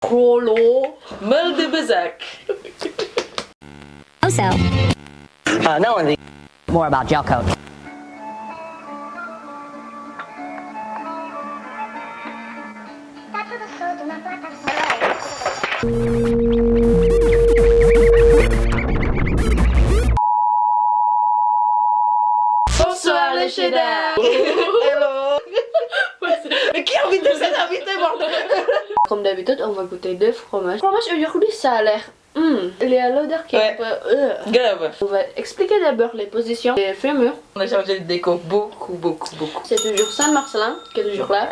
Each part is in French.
Rollo, Meule de Bezac. Also, Now on the more about gel coat. Bonsoir les cheddar. Hello. Mais qui a envie de cet invité, bordel? Comme d'habitude, on va goûter deux fromages. Le fromage aujourd'hui, ça a l'air... Il y a l'odeur qui est un peu... grave. On va expliquer d'abord les positions des fémurs. On a changé de déco beaucoup. C'est toujours Saint-Marcelin qui est toujours là.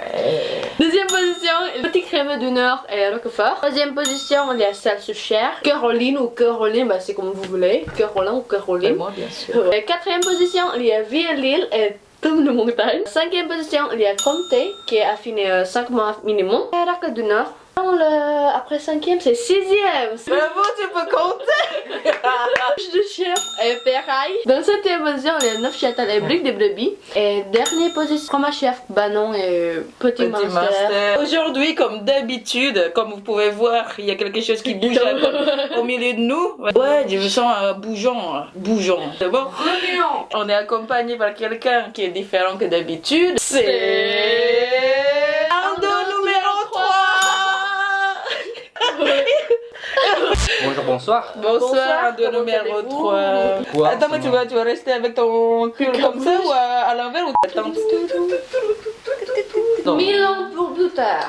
Deuxième position, petit crémeux du Nord et Roquefort. Troisième position, il y a salsiccia, Caroline ou Caroline, bah c'est comme vous voulez, Caroline ou Caroline. Moi, bien sûr. Et quatrième position, il y a Vielle-Lille et Tome de Montagne. Cinquième position, il y a Comté qui est affiné 5 mois minimum. Et Raca du Nord. Après cinquième, c'est sixième. Bravo, tu peux compter. De chef et Perraille. Dans septième position, il y a 9 châtels et briques de brebis. Et dernière position, fromage chef, Banon et Petit Master. Aujourd'hui, comme d'habitude, comme vous pouvez voir, il y a quelque chose qui bouge au milieu de nous. Ouais, je sens un bougeon. C'est bon? On est accompagné par quelqu'un qui est différent que d'habitude. C'est Ando numéro 3. Bonjour, bonsoir. Bonsoir, Ando comment numéro allez-vous? 3. Quoi? Attends, mais tu vas rester avec ton pull comme ça ou à l'envers ou attends. Non. 1000 ans pour plus tard.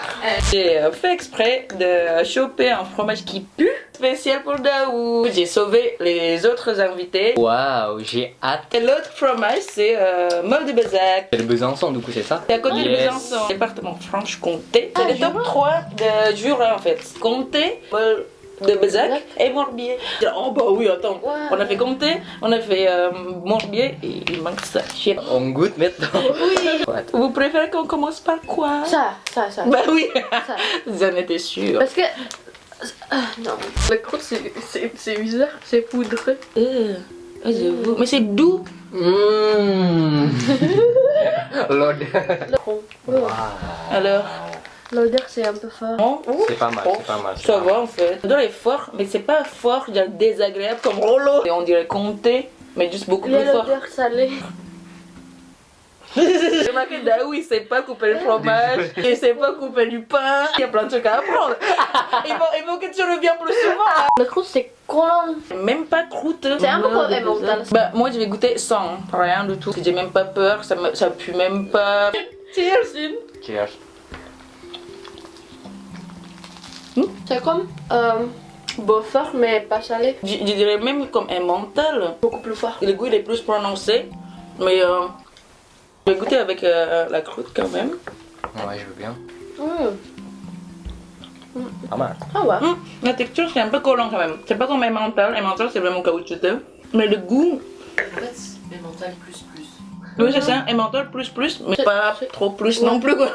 J'ai fait exprès de choper un fromage qui pue, spécial pour Daou. J'ai sauvé les autres invités. Waouh, j'ai hâte. Et l'autre fromage, c'est Meule de Bezac. C'est le Besançon, du coup, c'est ça? C'est à côté de Yes. Besançon, département Franche-Comté. C'est le top Jura. 3 de Jura en fait. Comté, Meule de Bezac et Morbier. Oh bah oui, attends. Ouais. On a fait Comté, on a fait Morbier et il manque ça. Shit. On goûte maintenant. Oui. Ouais. Vous préférez qu'on commence par quoi? Ça. Bah oui, Ça. j'en étais sûre. Parce que... non. La croûte, c'est bizarre, c'est poudreux. J'avoue. Mais c'est doux. L'odeur. Alors, L'odeur, c'est un peu fort. non? C'est pas mal, c'est pas mal. c'est Ça pas mal. va en fait. L'odeur est fort, mais c'est pas fort, genre désagréable comme Rollo. Et on dirait Comté, mais juste beaucoup Il y plus a fort. l'odeur salée. J'ai remarqué Daou, il sait pas couper le fromage, il sait pas couper du pain. Il y a plein de trucs à apprendre. Il faut que tu reviens plus souvent. La croûte, c'est collant. Même pas croûteux. C'est un peu comme emmental. Bah, moi je vais goûter sans, rien du tout. J'ai même pas peur, ça pue même pas. Cheers! Cheers. C'est comme beau fort, mais pas salé. Je dirais même comme un mental. Beaucoup plus fort. Le goût il est plus prononcé, mais je vais goûter avec la croûte quand même. Ouais, je veux bien. Mmh. Pas mal. Ah ouais. La texture c'est un peu collant quand même. C'est pas comme un mental c'est vraiment caoutchouteux. Mais le goût, En fait, c'est mental plus. oui c'est ça, un mental plus, mais pas trop plus non plus quoi.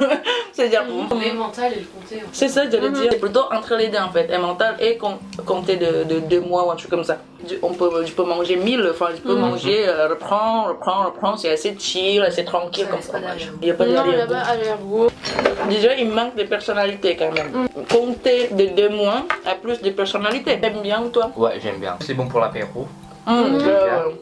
C'est-à-dire, Mais mental et le comté. En fait. c'est ça j'allais dire. C'est plutôt entre les deux en fait, un mental et compter de 2 mois ou un truc comme ça. Je peux manger 1000, enfin je peux manger, reprendre, c'est assez chill, assez tranquille Ça comme laisse pas fromage. d'arrière-goût. Il n'y a pas Non, il y a d'arrière-goût. pas arrière-goût. Déjà, il manque de personnalité quand même. Compter de 2 mois à plus de personnalité. T'aimes bien ou toi? Ouais, j'aime bien. C'est bon pour l'apéro.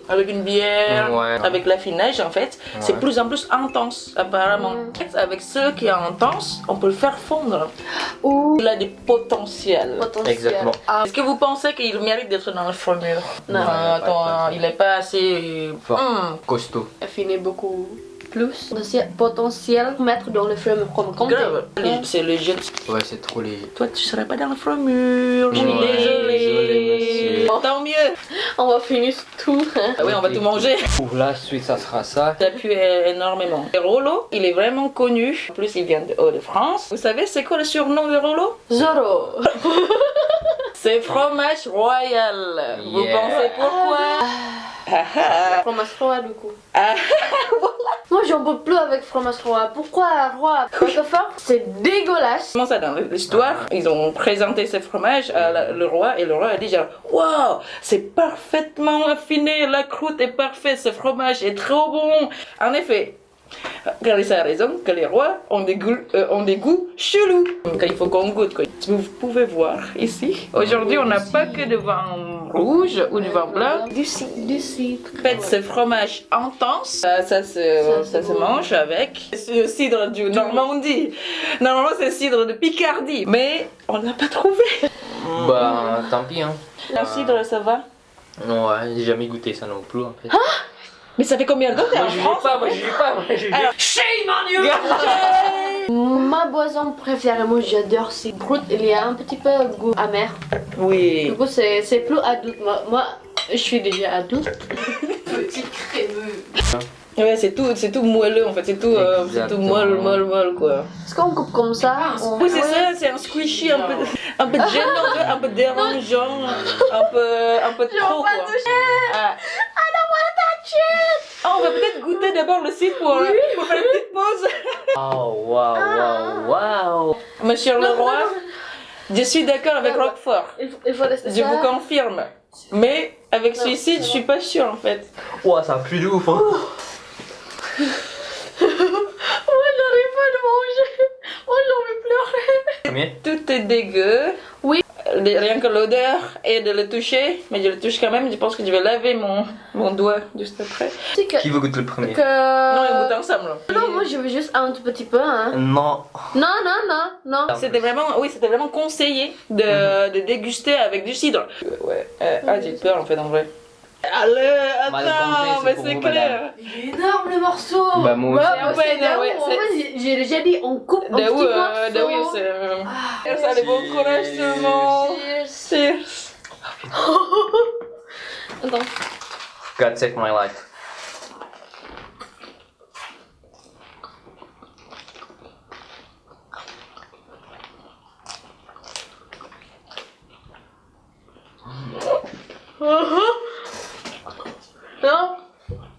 Avec une bière, Ouais. avec l'affinage en fait, c'est Ouais. plus en plus intense apparemment. Avec ce qui est intense, on peut le faire fondre. Ou Il a des potentiels. potentiel. Exactement. Ah, Est-ce que vous pensez qu'il mérite d'être dans le fromure? Non. Attends, il est pas assez Fort. Costaud. affiné beaucoup plus. Potentiel mettre dans le film comme comté. grave. C'est le jeu. Ouais, c'est trop léger. Toi, tu serais pas dans le fromure. Je suis Ouais, désolée. désolé, monsieur. Bon, tant mieux. On va finir tout. Ah oui, on va tout manger. Pour la suite, ça sera ça. Ça pue énormément. Et Rollo, il est vraiment connu. En plus, il vient de Hauts-de-France. Vous savez, c'est quoi le surnom de Rollo? Zoro. C'est fromage royal. Vous Yeah. pensez pourquoi? Fromage roi du coup. Ah. Moi j'en peux plus avec fromage roi. Pourquoi roi? Roquefort, c'est dégueulasse. Comment ça, dans l'histoire, ils ont présenté ce fromage à le roi et le roi a dit genre waouh, c'est parfaitement affiné, la croûte est parfaite, ce fromage est trop bon. En effet, Clarissa a raison que les rois ont des goûts chelous. Donc il faut qu'on goûte. Quoi. Vous pouvez voir ici. Aujourd'hui, on n'a pas que de vin rouge ou du vin blanc. Du cidre. En fait, ce fromage intense, ça se mange avec ce cidre du Normandie. Normalement, c'est cidre de Picardie, mais on n'a pas trouvé. Bah, tant pis, hein. Un cidre, ça va? Ouais, j'ai jamais goûté ça non plus, en fait. Mais ça fait combien de temps que t'es en Moi, je vis France? pas, moi, je vis pas, moi, je vis. Alors, shame on you! Ma boisson préférée, moi j'adore, c'est brut. Il y a un petit peu goût amer. Oui. Du coup, c'est plus adulte. Moi, je suis déjà adulte. Petit crémeux. Ouais, c'est tout moelleux en fait, c'est tout Exactement. molle quoi. Est-ce qu'on coupe comme ça? Oui, c'est ça, c'est un squishy un peu gênant, tu vois, un peu dérangeant, un peu trop quoi. Ah. Ah, on va peut-être goûter d'abord le cidre pour faire une petite pause. Oh, waouh, waouh. Monsieur le roi, je suis d'accord avec Roquefort, Il faut rester je ça. vous confirme. Mais avec celui-ci, je suis pas sûre en fait. Ouah, ça pue de ouf, hein. Moi, j'arrive pas de manger. Moi, j'ai envie de pleurer. Mais, Tout est dégueu. Oui. Rien que l'odeur et de le toucher, mais je le touche quand même. Je pense que je vais laver mon doigt juste après. C'est que... qui veut goûter le premier? Non, on goûte ensemble. Non, moi, je veux juste un tout petit peu, hein. Non. Non. C'était vraiment conseillé de déguster avec du cidre. Ouais. J'ai peur en fait en vrai. Allez, Mal attends, compté, mais c'est pour c'est vous, clair. Il est énorme le morceau. Bah, moi aussi. Ouais, ouais, non, ouais, En fait, j'ai déjà dit, on coupe un petit morceau. c'est. Ça, allez, bon courage tout le monde. Cheers. Attends. God save my life. Non.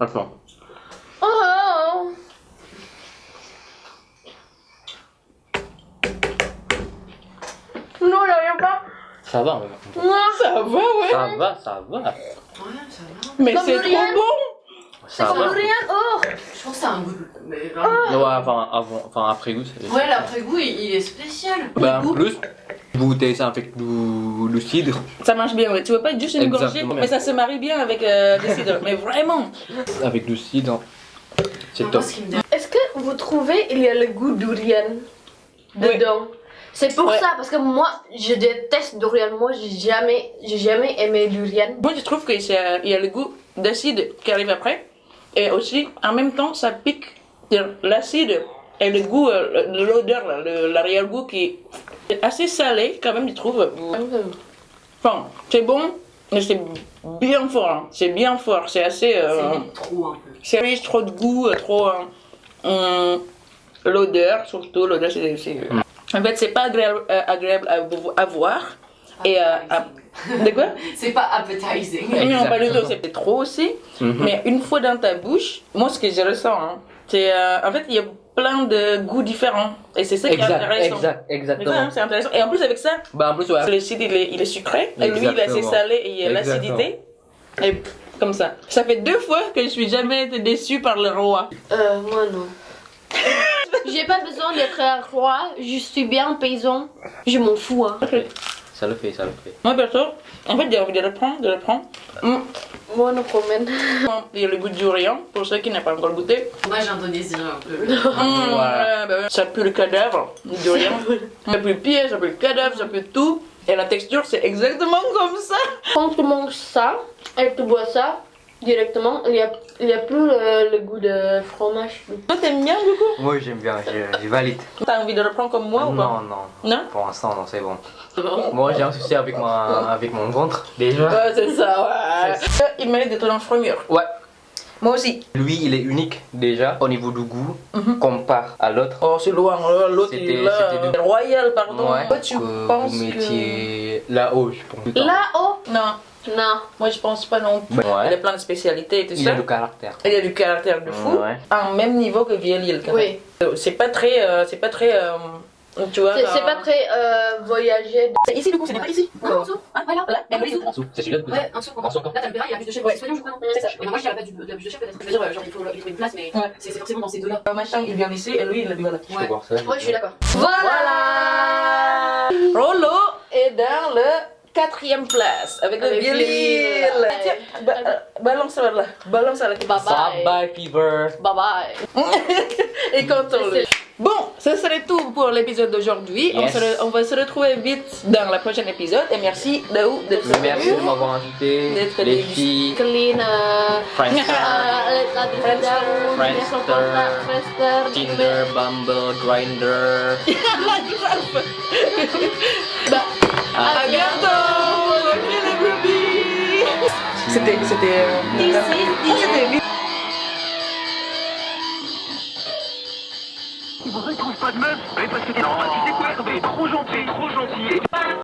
Attends. Oh. Non, j'arrive pas. Ça va, Ça va, ouais. ça va, ça va. Ouais, ça va. Mais Comme c'est le rien. trop bon. Ça Ça va. veut rien. Oh. Je trouve que c'est un goût. Mais Ouais, enfin, après goût, c'est. ouais, l'après-goût, il est spécial. Bah, en plus, vous goûtez ça avec du cidre. Ça marche bien, ouais. Tu vois pas juste une gorgée, Exactement. mais ça se marie bien avec des cidres. Mais vraiment. Avec du cidre. C'est Moi, top. ce qui me dérange, Est-ce que vous trouvez il y a le goût durian dedans? C'est pour Ouais. ça, parce que moi, je déteste durian. Moi, j'ai jamais aimé durian. Moi, je trouve qu'il y a le goût d'acide qui arrive après. Et aussi, en même temps, ça pique. L'acide et le goût, l'odeur, l'arrière-goût qui est assez salé, quand même, je trouve. Enfin, c'est bon, mais c'est bien fort. Hein. C'est bien fort. C'est assez. c'est limite trop un peu. C'est riche, trop de goût, trop. L'odeur, surtout. L'odeur, c'est. En fait, c'est pas agréable à voir. Et de quoi? C'est pas appetizing. Non, pas du tout, c'est trop aussi. Mais une fois dans ta bouche, moi ce que je ressens, hein, c'est en fait il y a plein de goûts différents. Et c'est ça qui est intéressant. Exactement. C'est intéressant. Et en plus avec ça, Bah, en plus, ouais. le cidre il est sucré, et lui il est assez Exactement. salé et il y a Exactement. l'acidité. Et comme ça. Ça fait 2 fois que je suis jamais été déçue par le roi. Moi non. J'ai pas besoin d'être un roi, je suis bien paysan. Je m'en fous, hein. Ça le fait, ça le fait. Moi perso, en fait j'ai envie de le prendre. Moi non, comment. Il y a le goût du durian, pour ceux qui n'ont pas encore goûté. Moi, indonésien un peu. Ça pue le cadavre, du durian. Ça pue le pied, ça pue le cadavre, ça pue tout. Et la texture, c'est exactement comme ça. Quand tu manges ça et tu bois ça directement, il y a plus le goût de fromage. Toi, t'aimes bien du coup? Moi, j'aime bien, je valide. T'as envie de le prendre comme moi ou pas? Non. Non? Pour l'instant, non, c'est bon. Moi, j'ai un souci avec mon ventre, déjà. Ouais, c'est ça, ouais. Il mérite d'être en framure. Ouais. Moi aussi. Lui, il est unique, déjà, au niveau du goût, compare à l'autre. Oh, c'est loin, l'autre il est là. C'était de- Royal, pardon. Ouais. Toi, tu que penses vous que. mettiez là-haut, je pense. Là-haut? Non, Non. moi je pense pas non plus. Il y a Ouais. plein de spécialités et tout Il ça. a du caractère. Il y a du caractère de fou. Ouais. En même niveau que Vielle-Île, quand même. Oui. C'est pas très Donc, tu vois. C'est pas très voyager. C'est ici, du coup, c'est pas ici. Non, en dessous. Ah, voilà. Voilà. Un dessous. En dessous, c'est celui-là. Ouais, un dessous. En dessous encore. Là, t'as le Péra, il a plus de chef. Ouais. C'est soignant, je crois, non C'est ça. Et moi, je dirais pas de plus de chef, peut-être. Je veux dire, genre, il faut trouver une place, mais Ouais. c'est forcément dans ces deux-là. Machin, il vient ici et lui, il l'a vu là. Je peux voir ça. Ouais, je suis d'accord. Voilà. Rollo est dans le 4e place avec le Avec violil. Lille. Tiens, balance là. Balance à la Bye bye. Bye Fever. Bye bye. Et quand-on-le. Bon, ce serait tout pour l'épisode d'aujourd'hui. Yes. On va se retrouver vite dans le prochain épisode. Et merci Daou d'être Merci venu. de m'avoir invité. D'être Les des- filles. Clean. Friendster. Friendster. Tinder, Bumble, Grindr. Bah, À bientôt. Ok les brebis. C'était Vous ne trouve pas de meuf? Oui, parce que non, tu sais quoi? T'es trop gentil, trop gentil.